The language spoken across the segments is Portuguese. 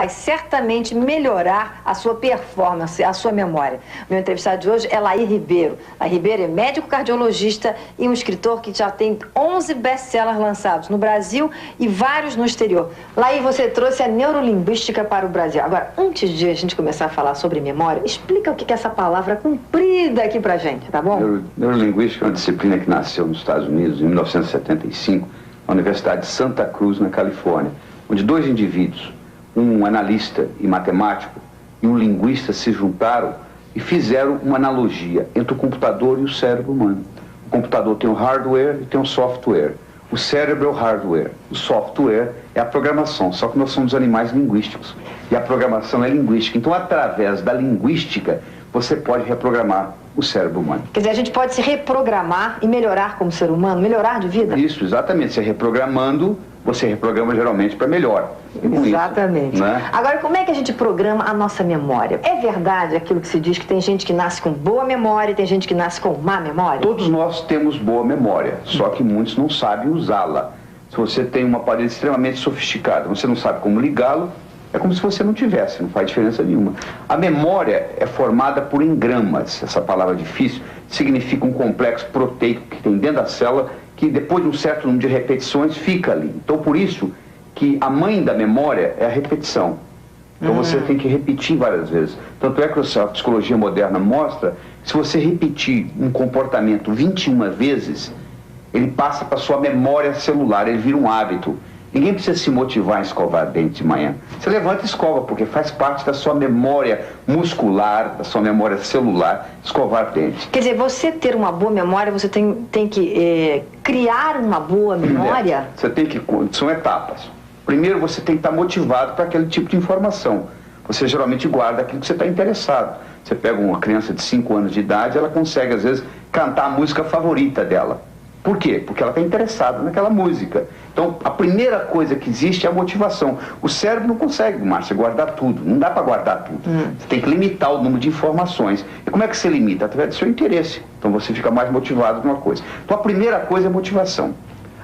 vai certamente melhorar a sua performance, a sua memória. Meu entrevistado de hoje é Laí Ribeiro. Laí Ribeiro é médico cardiologista e um escritor que já tem 11 best-sellers lançados no Brasil e vários no exterior. Laí, você trouxe a neurolinguística para o Brasil. Agora, antes de a gente começar a falar sobre memória, explica o que é essa palavra comprida aqui pra gente, tá bom? Neurolinguística é uma disciplina que nasceu nos Estados Unidos em 1975, na Universidade de Santa Cruz, na Califórnia, onde dois indivíduos, um analista e matemático e um linguista, se juntaram e fizeram uma analogia entre o computador e o cérebro humano. O computador tem o hardware e tem o software. O cérebro é o hardware, o software é a programação, só que nós somos animais linguísticos e a programação é linguística. Então, através da linguística, você pode reprogramar o cérebro humano. Quer dizer, a gente pode se reprogramar e melhorar como ser humano, melhorar de vida? Isso, exatamente. Você reprogramando, você reprograma geralmente para melhor. Exatamente. Isso, né? Agora, como é que a gente programa a nossa memória? É verdade aquilo que se diz que tem gente que nasce com boa memória e tem gente que nasce com má memória? Todos nós temos boa memória, só que muitos não sabem usá-la. Se você tem um aparelho extremamente sofisticado, você não sabe como ligá-lo, é como se você não tivesse, não faz diferença nenhuma. A memória é formada por engramas. Essa palavra difícil significa um complexo proteico que tem dentro da célula, que depois de um certo número de repetições fica ali. Então, por isso que a mãe da memória é a repetição. Então você tem que repetir várias vezes. Tanto é que a psicologia moderna mostra que se você repetir um comportamento 21 vezes, ele passa para a sua memória celular, ele vira um hábito. Ninguém precisa se motivar a escovar dente de manhã. Você levanta e escova, porque faz parte da sua memória muscular, da sua memória celular, escovar dente. Quer dizer, você ter uma boa memória, você tem que criar uma boa memória? Você tem que... São etapas. Primeiro, você tem que estar motivado para aquele tipo de informação. Você geralmente guarda aquilo que você está interessado. Você pega uma criança de 5 anos de idade, ela consegue, às vezes, cantar a música favorita dela. Por quê? Porque ela está interessada naquela música. Então, a primeira coisa que existe é a motivação. O cérebro não consegue, Márcia, guardar tudo. Não dá para guardar tudo. Você tem que limitar o número de informações. E como é que você limita? Através do seu interesse. Então, você fica mais motivado numa coisa. Então, a primeira coisa é a motivação.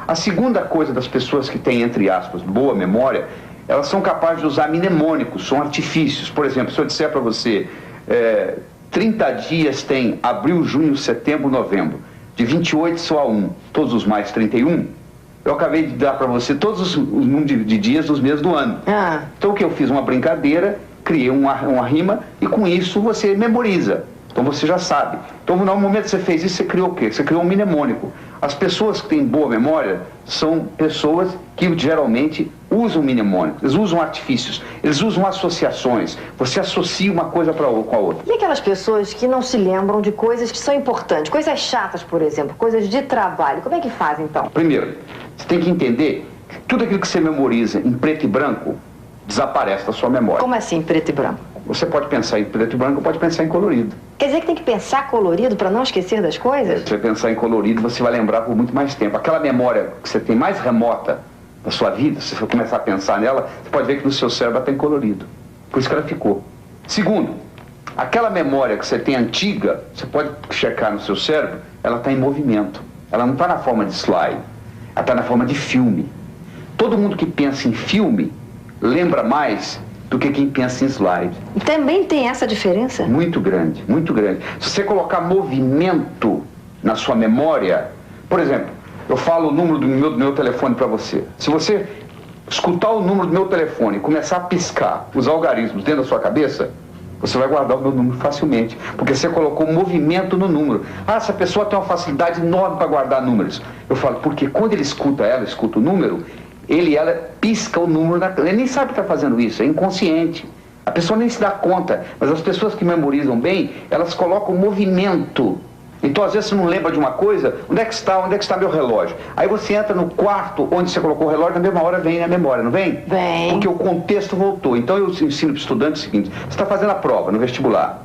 A segunda coisa das pessoas que têm, entre aspas, boa memória, elas são capazes de usar mnemônicos, são artifícios. Por exemplo, se eu disser para você, 30 dias tem abril, junho, setembro, novembro. De 28 só a 1, todos os mais 31, eu acabei de dar para você todos os números de dias dos meses do ano. Então o que eu fiz? Uma brincadeira, criei uma rima e com isso você memoriza. Então você já sabe. Então no momento que você fez isso, você criou o quê? Você criou um mnemônico. As pessoas que têm boa memória são pessoas que geralmente usam mnemônicos, eles usam artifícios, eles usam associações. Você associa uma coisa com a outra. E aquelas pessoas que não se lembram de coisas que são importantes, coisas chatas, por exemplo, coisas de trabalho, como é que faz então? Primeiro, você tem que entender que tudo aquilo que você memoriza em preto e branco desaparece da sua memória. Como assim, preto e branco? Você pode pensar em preto e branco, pode pensar em colorido. Quer dizer que tem que pensar colorido para não esquecer das coisas? Se você pensar em colorido, você vai lembrar por muito mais tempo. Aquela memória que você tem mais remota da sua vida, se você começar a pensar nela, você pode ver que no seu cérebro ela tem colorido. Por isso que ela ficou. Segundo, aquela memória que você tem antiga, você pode checar no seu cérebro, ela está em movimento. Ela não está na forma de slide, ela está na forma de filme. Todo mundo que pensa em filme lembra mais do que quem pensa em slide. E também tem essa diferença? Muito grande, muito grande. Se você colocar movimento na sua memória, por exemplo, eu falo o número do meu telefone para você. Se você escutar o número do meu telefone e começar a piscar os algarismos dentro da sua cabeça, você vai guardar o meu número facilmente, porque você colocou movimento no número. Essa pessoa tem uma facilidade enorme para guardar números. Eu falo, porque quando ele escuta o número, ela pisca o número, ele nem sabe que está fazendo isso, é inconsciente. A pessoa nem se dá conta, mas as pessoas que memorizam bem, elas colocam movimento. Então, às vezes, você não lembra de uma coisa, onde é que está meu relógio? Aí você entra no quarto onde você colocou o relógio, na mesma hora vem na memória, não vem? Vem. Porque o contexto voltou. Então, eu ensino para o estudante o seguinte, você está fazendo a prova no vestibular.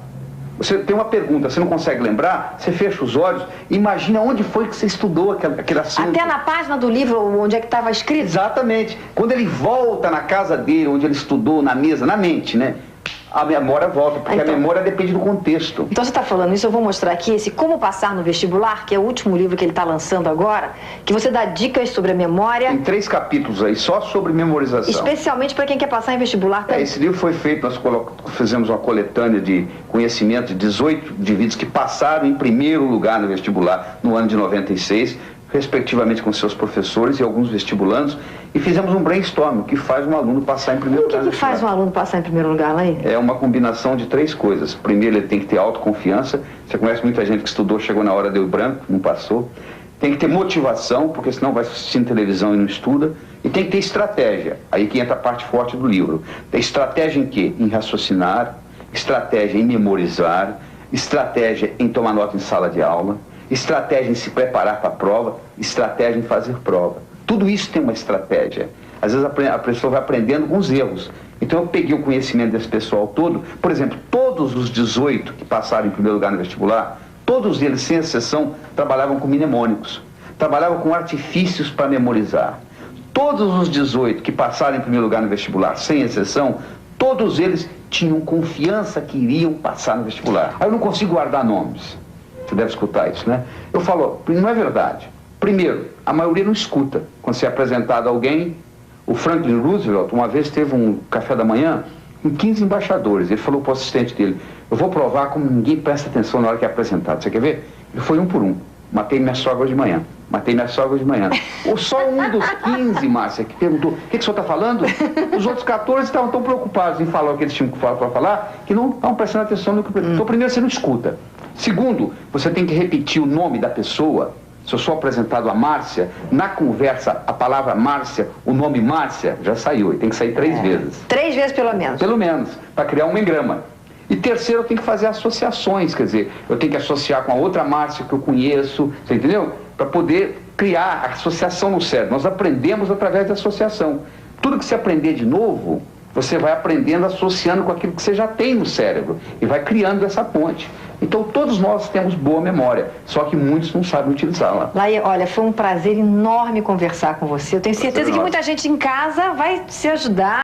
Você tem uma pergunta, você não consegue lembrar, você fecha os olhos, imagina onde foi que você estudou aquele assunto. Até na página do livro onde é que estava escrito? Exatamente. Quando ele volta na casa dele, onde ele estudou, na mesa, na mente, né? a memória volta, porque a memória depende do contexto. Então você está falando isso, eu vou mostrar aqui esse Como Passar no Vestibular, que é o último livro que ele está lançando agora, que você dá dicas sobre a memória. Tem 3 capítulos aí, só sobre memorização. Especialmente para quem quer passar em vestibular também. Esse livro foi feito, nós fizemos uma coletânea de conhecimento de 18 indivíduos que passaram em primeiro lugar no vestibular no ano de 96, respectivamente com seus professores e alguns vestibulandos, e fizemos um brainstorm, o que faz um aluno passar em primeiro lugar. O que faz um aluno passar em primeiro lugar, Laí? É uma combinação de 3 coisas. Primeiro, ele tem que ter autoconfiança. Você conhece muita gente que estudou, chegou na hora, deu branco, não passou. Tem que ter motivação, porque senão vai assistindo televisão e não estuda. E tem que ter estratégia. Aí que entra a parte forte do livro. Tem estratégia em quê? Em raciocinar, estratégia em memorizar, estratégia em tomar nota em sala de aula, estratégia em se preparar para a prova, estratégia em fazer prova. Tudo isso tem uma estratégia. Às vezes a pessoa vai aprendendo com os erros. Então eu peguei o conhecimento desse pessoal todo. Por exemplo, todos os 18 que passaram em primeiro lugar no vestibular, todos eles, sem exceção, trabalhavam com mnemônicos. Trabalhavam com artifícios para memorizar. Todos os 18 que passaram em primeiro lugar no vestibular, sem exceção, todos eles tinham confiança que iriam passar no vestibular. Aí eu não consigo guardar nomes. Você deve escutar isso, né? Eu falo, não é verdade. Primeiro, a maioria não escuta. Quando você é apresentado a alguém, o Franklin Roosevelt, uma vez teve um café da manhã com 15 embaixadores. Ele falou para o assistente dele, eu vou provar como ninguém presta atenção na hora que é apresentado. Você quer ver? Ele foi um por um. Matei minha sogra de manhã. Matei minha sogra de manhã. Ou só um dos 15, Márcia, que perguntou, o que o senhor está falando? Os outros 14 estavam tão preocupados em falar o que eles tinham para falar, que não estavam prestando atenção no que... Então, primeiro, você não escuta. Segundo, você tem que repetir o nome da pessoa. Se eu sou apresentado a Márcia, na conversa, a palavra Márcia, o nome Márcia, já saiu. E tem que sair 3 vezes. 3 vezes pelo menos. Pelo menos, para criar um engrama. E terceiro, eu tenho que fazer associações, quer dizer, eu tenho que associar com a outra Márcia que eu conheço, você entendeu? Para poder criar a associação no cérebro. Nós aprendemos através da associação. Tudo que você aprender de novo, você vai aprendendo associando com aquilo que você já tem no cérebro e vai criando essa ponte. Então todos nós temos boa memória, só que muitos não sabem utilizá-la. Laí, olha, foi um prazer enorme conversar com você. Eu tenho certeza que muita gente em casa vai se ajudar.